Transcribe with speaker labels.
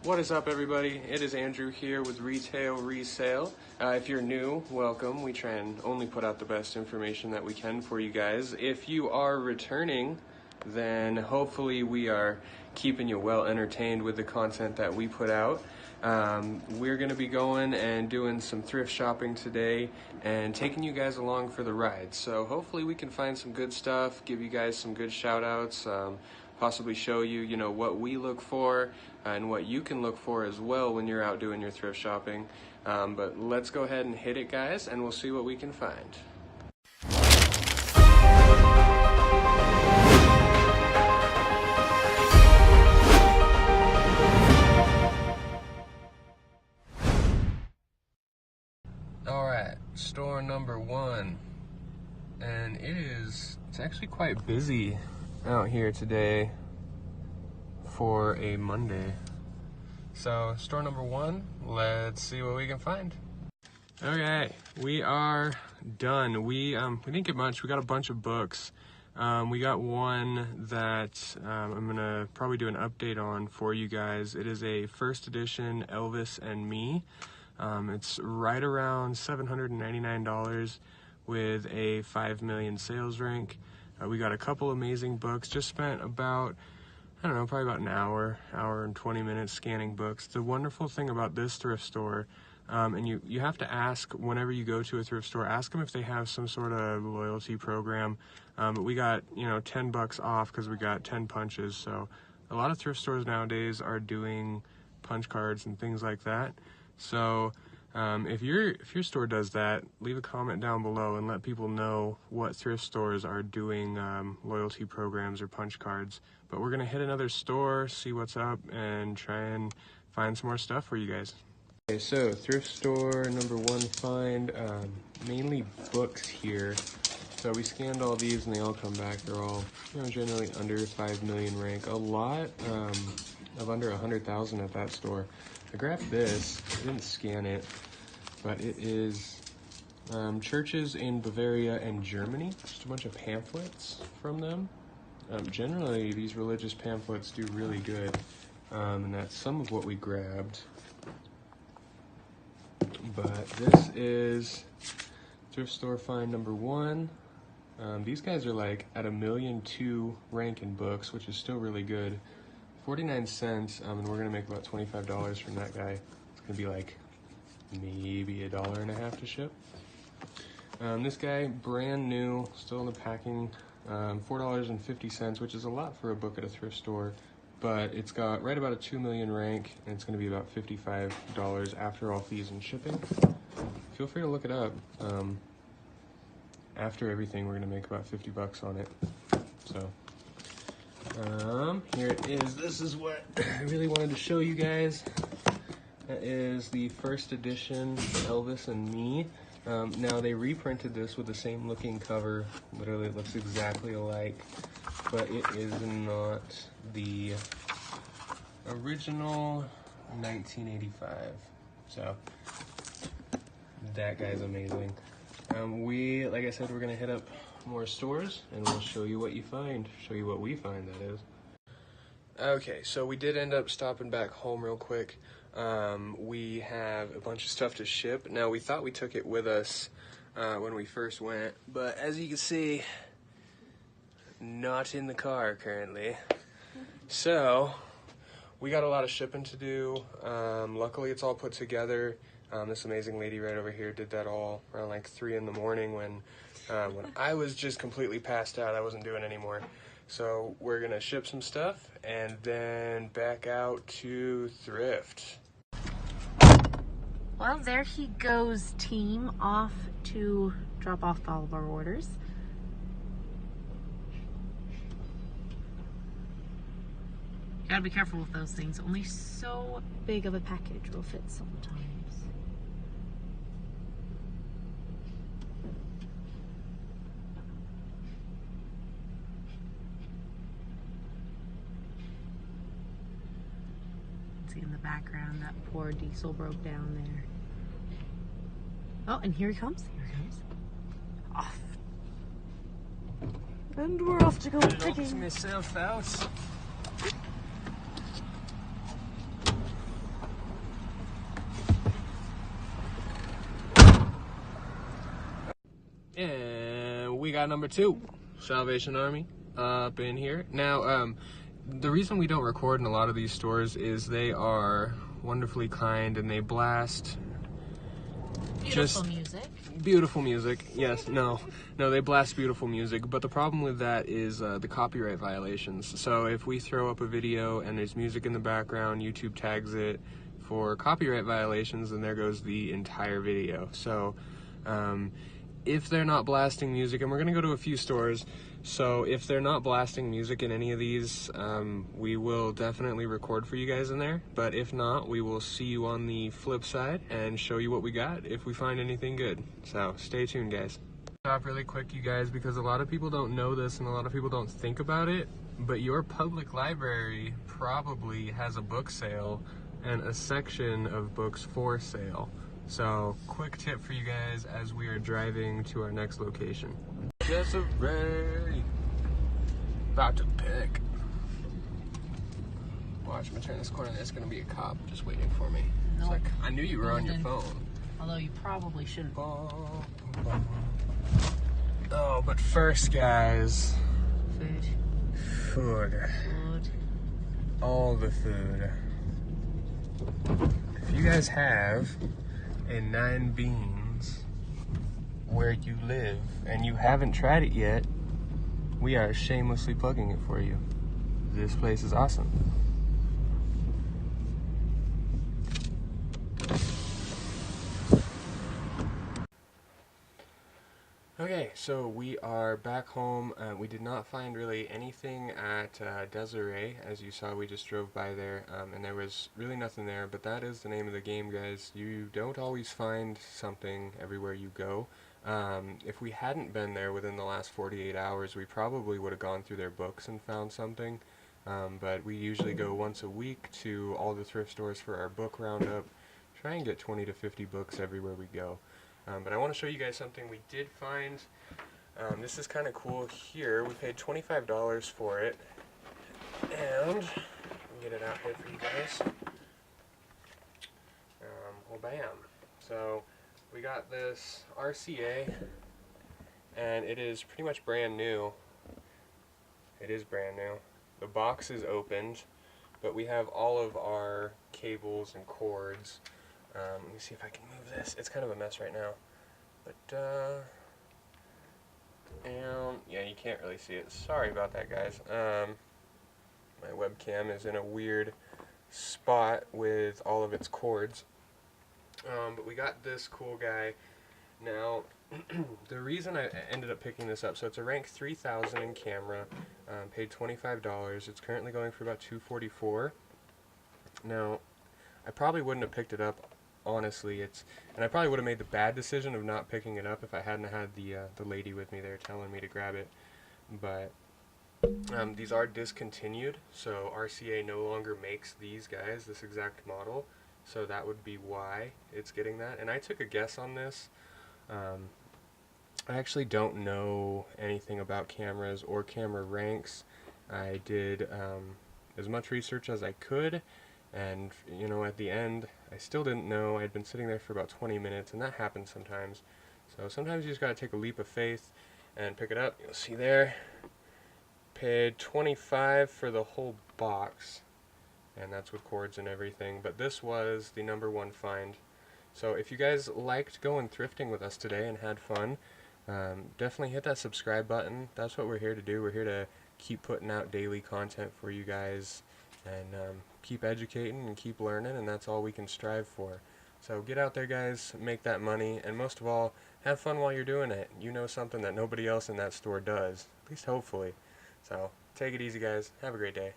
Speaker 1: What is up, everybody? It is Andrew here with Retail Resale. If you're new, welcome. We try and only put out the best information that we can for you guys. If you are returning, then hopefully we are keeping you well entertained with the content that we put out. We're going to be going and doing some thrift shopping today and taking you guys along for the ride. So hopefully we can find some good stuff, give you guys some good shout outs, possibly show you, what we look for and what you can look for as well when you're out doing your thrift shopping. But let's go ahead and hit it, guys, and we'll see what we can find. Alright, store number one. And it's actually quite busy out here today for a Monday. So store number one, let's see what we can find. Okay, we are done. We didn't get much. We got a bunch of books. We got one that I'm gonna probably do an update on for you guys. It is a first edition Elvis and Me. It's right around $799 with a 5 million sales rank. We got a couple amazing books. Just spent about, probably about an hour and 20 minutes scanning books. The wonderful thing about this thrift store, and you have to ask whenever you go to a thrift store, ask them if they have some sort of loyalty program. But we got, $10 off because we got 10 punches. So a lot of thrift stores nowadays are doing punch cards and things like that. So if your store does that, leave a comment down below and let people know what thrift stores are doing loyalty programs or punch cards. But we're gonna hit another store, see what's up, and try and find some more stuff for you guys. Okay, so thrift store number one find, mainly books here. So we scanned all these and they all come back. They're all generally under 5 million rank. A lot of under 100,000 at that store. I grabbed this, I didn't scan it, but it is churches in Bavaria and Germany. Just a bunch of pamphlets from them. Generally, these religious pamphlets do really good, and that's some of what we grabbed. But this is thrift store find number one. These guys are like at 1.2 million rank in books, which is still really good. 49 cents, and we're gonna make about $25 from that guy. It's gonna be like maybe $1.50 to ship. This guy, brand new, still in the packing, $4.50, which is a lot for a book at a thrift store, but it's got right about a 2 million rank, and it's gonna be about $55 after all fees and shipping. Feel free to look it up. After everything, we're gonna make about $50 on it. So. Here it is. This is what I really wanted to show you guys. That is the first edition Elvis and Me. Now they reprinted this with the same looking cover. Literally it looks exactly alike, but it is not the original 1985. So that guy's amazing. Like I said, we're gonna hit up more stores and we'll show you what you find. Show you what we find, that is. Okay, so we did end up stopping back home real quick. We have a bunch of stuff to ship. Now, we thought we took it with us when we first went, but as you can see, not in the car currently. So we got a lot of shipping to do. Luckily, it's all put together. This amazing lady right over here did that all around like 3 in the morning when I was just completely passed out. I wasn't doing anymore. So we're gonna ship some stuff and then back out to Thrift.
Speaker 2: Well, there he goes, team, off to drop off all of our orders. Gotta be careful with those things. Only so big of a package will fit sometimes. See in the background, that poor diesel broke down there. Oh, and here he comes. Here he comes. Off. And we're off to go picking.
Speaker 1: Myself out. got number 2, Salvation Army, up in here. Now, the reason we don't record in a lot of these stores is they are wonderfully kind and they blast beautiful music. Yes, no, they blast beautiful music, but the problem with that is the copyright violations. So if we throw up a video and there's music in the background, YouTube tags it for copyright violations, and there goes the entire video. So if they're not blasting music, and we're gonna go to a few stores, so if they're not blasting music in any of these, we will definitely record for you guys in there. But if not, we will see you on the flip side and show you what we got if we find anything good. So stay tuned, guys. Stop really quick, you guys, because a lot of people don't know this and a lot of people don't think about it, but your public library probably has a book sale and a section of books for sale. So, quick tip for you guys as we are driving to our next location. Desiree, about to pick. Watch me turn this corner. There's gonna be a cop just waiting for me.
Speaker 2: No.
Speaker 1: It's like, I knew you were on your phone.
Speaker 2: Although you probably shouldn't.
Speaker 1: Oh, but first, guys. Food. All the food. If you guys have a 9 beans where you live and you haven't tried it yet, we are shamelessly plugging it for you. This place is awesome. Okay, so we are back home. We did not find really anything at Desiree. As you saw, we just drove by there, and there was really nothing there, but that is the name of the game, guys. You don't always find something everywhere you go. If we hadn't been there within the last 48 hours, we probably would have gone through their books and found something, but we usually go once a week to all the thrift stores for our book roundup. Try and get 20 to 50 books everywhere we go. But I want to show you guys something we did find. This is kind of cool here. We paid $25 for it. And, let me get it out here for you guys. Well, bam. So, we got this RCA, and it is pretty much brand new. It is brand new. The box is opened, but we have all of our cables and cords. Let me see if I can move this. It's kind of a mess right now. But, and, yeah, you can't really see it. Sorry about that, guys. My webcam is in a weird spot with all of its cords. But we got this cool guy. Now, the reason I ended up picking this up, so it's a rank 3000 in camera, paid $25. It's currently going for about $244. Now, I probably wouldn't have picked it up, honestly. And I probably would have made the bad decision of not picking it up if I hadn't had the lady with me there telling me to grab it. But these are discontinued, so RCA no longer makes these guys, this exact model. So that would be why it's getting that. And I took a guess on this. I actually don't know anything about cameras or camera ranks. I did as much research as I could, and you know, at the end I still didn't know. I'd been sitting there for about 20 minutes, and that happens sometimes. So sometimes you just gotta take a leap of faith and pick it up. You'll see there, paid $25 for the whole box, and that's with cords and everything. But this was the #1 find. So if you guys liked going thrifting with us today and had fun, definitely hit that subscribe button. That's what we're here to do. We're here to keep putting out daily content for you guys, and keep educating and keep learning, and that's all we can strive for. So get out there, guys, make that money, and most of all, have fun while you're doing it. You know something that nobody else in that store does, at least hopefully. So take it easy, guys. Have a great day.